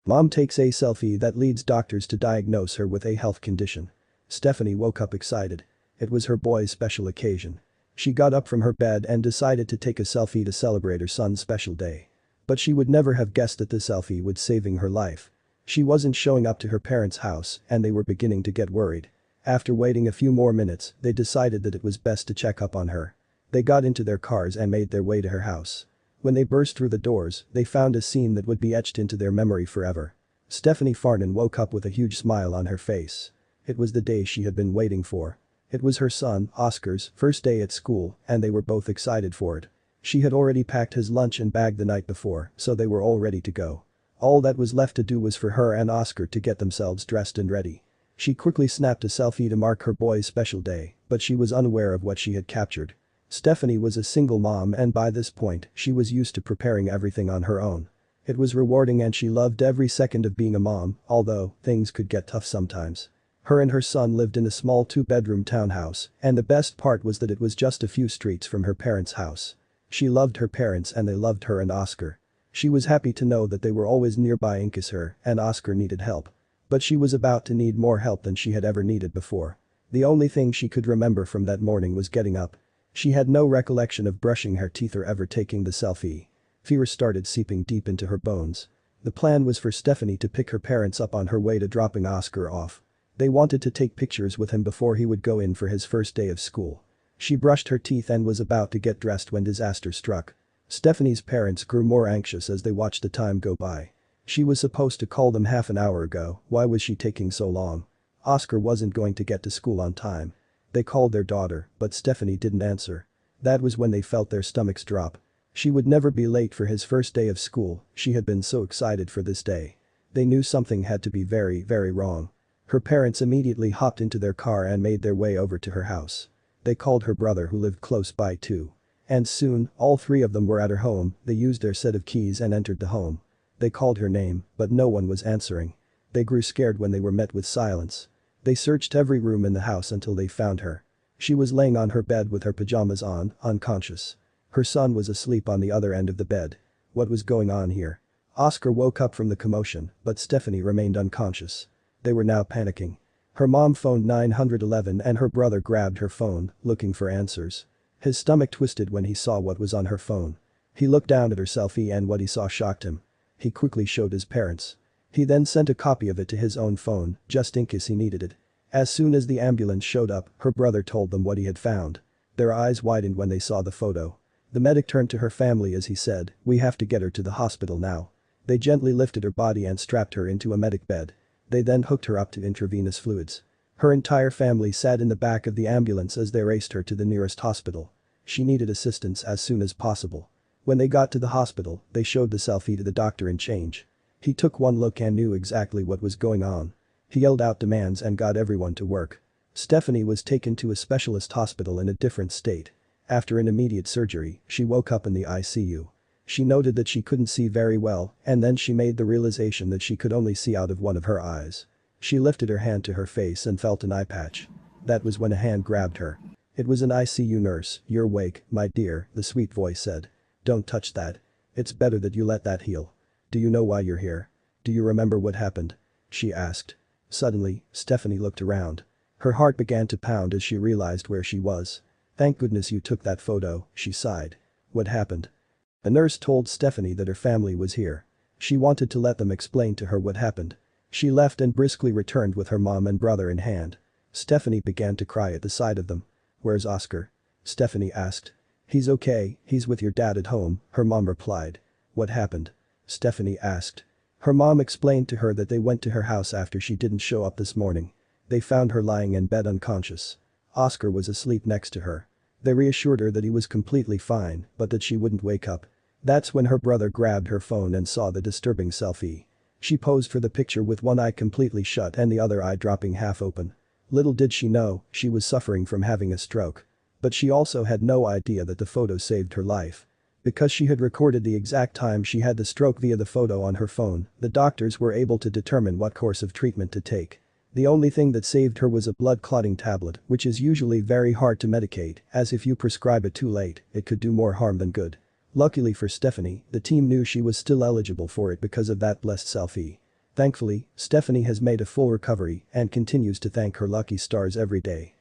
Mom takes a selfie that leads doctors to diagnose her with a health condition. Stephanie woke up excited. It was her boy's special occasion. She got up from her bed and decided to take a selfie to celebrate her son's special day. But she would never have guessed that the selfie would saving her life. She wasn't showing up to her parents' house and they were beginning to get worried. After waiting a few more minutes, they decided that it was best to check up on her. They got into their cars and made their way to her house. When they burst through the doors, they found a scene that would be etched into their memory forever. Stephanie Farnan woke up with a huge smile on her face. It was the day she had been waiting for. It was her son, Oscar's, first day at school, and they were both excited for it. She had already packed his lunch and bag the night before, so they were all ready to go. All that was left to do was for her and Oscar to get themselves dressed and ready. She quickly snapped a selfie to mark her boy's special day, but she was unaware of what she had captured. Stephanie was a single mom and by this point, she was used to preparing everything on her own. It was rewarding and she loved every second of being a mom, although things could get tough sometimes. Her and her son lived in a small 2-bedroom townhouse, and the best part was that it was just a few streets from her parents' house. She loved her parents and they loved her and Oscar. She was happy to know that they were always nearby in case her and Oscar needed help. But she was about to need more help than she had ever needed before. The only thing she could remember from that morning was getting up. She had no recollection of brushing her teeth or ever taking the selfie. Fear started seeping deep into her bones. The plan was for Stephanie to pick her parents up on her way to dropping Oscar off. They wanted to take pictures with him before he would go in for his first day of school. She brushed her teeth and was about to get dressed when disaster struck. Stephanie's parents grew more anxious as they watched the time go by. She was supposed to call them half an hour ago, why was she taking so long? Oscar wasn't going to get to school on time. They called their daughter, but Stephanie didn't answer. That was when they felt their stomachs drop. She would never be late for his first day of school, she had been so excited for this day. They knew something had to be very, very wrong. Her parents immediately hopped into their car and made their way over to her house. They called her brother who lived close by too. And soon, all three of them were at her home, they used their set of keys and entered the home. They called her name, but no one was answering. They grew scared when they were met with silence. They searched every room in the house until they found her. She was laying on her bed with her pajamas on, unconscious. Her son was asleep on the other end of the bed. What was going on here? Oscar woke up from the commotion, but Stephanie remained unconscious. They were now panicking. Her mom phoned 911 and her brother grabbed her phone, looking for answers. His stomach twisted when he saw what was on her phone. He looked down at her selfie and what he saw shocked him. He quickly showed his parents. He then sent a copy of it to his own phone, just in case he needed it. As soon as the ambulance showed up, her brother told them what he had found. Their eyes widened when they saw the photo. The medic turned to her family as he said, "We have to get her to the hospital now." They gently lifted her body and strapped her into a medic bed. They then hooked her up to intravenous fluids. Her entire family sat in the back of the ambulance as they raced her to the nearest hospital. She needed assistance as soon as possible. When they got to the hospital, they showed the selfie to the doctor in change. He took one look and knew exactly what was going on. He yelled out demands and got everyone to work. Stephanie was taken to a specialist hospital in a different state. After an immediate surgery, she woke up in the ICU. She noted that she couldn't see very well, and then she made the realization that she could only see out of one of her eyes. She lifted her hand to her face and felt an eye patch. That was when a hand grabbed her. It was an ICU nurse. "You're awake, my dear," the sweet voice said. "Don't touch that. It's better that you let that heal. Do you know why you're here? Do you remember what happened?" she asked. Suddenly, Stephanie looked around. Her heart began to pound as she realized where she was. "Thank goodness you took that photo," she sighed. "What happened?" A nurse told Stephanie that her family was here. She wanted to let them explain to her what happened. She left and briskly returned with her mom and brother in hand. Stephanie began to cry at the sight of them. "Where's Oscar?" Stephanie asked. "He's okay, he's with your dad at home," her mom replied. "What happened?" Stephanie asked. Her mom explained to her that they went to her house after she didn't show up this morning. They found her lying in bed unconscious. Oscar was asleep next to her. They reassured her that he was completely fine, but that she wouldn't wake up. That's when her brother grabbed her phone and saw the disturbing selfie. She posed for the picture with one eye completely shut and the other eye dropping half open. Little did she know, she was suffering from having a stroke. But she also had no idea that the photo saved her life. Because she had recorded the exact time she had the stroke via the photo on her phone, the doctors were able to determine what course of treatment to take. The only thing that saved her was a blood clotting tablet, which is usually very hard to medicate, as if you prescribe it too late, it could do more harm than good. Luckily for Stephanie, the team knew she was still eligible for it because of that blessed selfie. Thankfully, Stephanie has made a full recovery and continues to thank her lucky stars every day.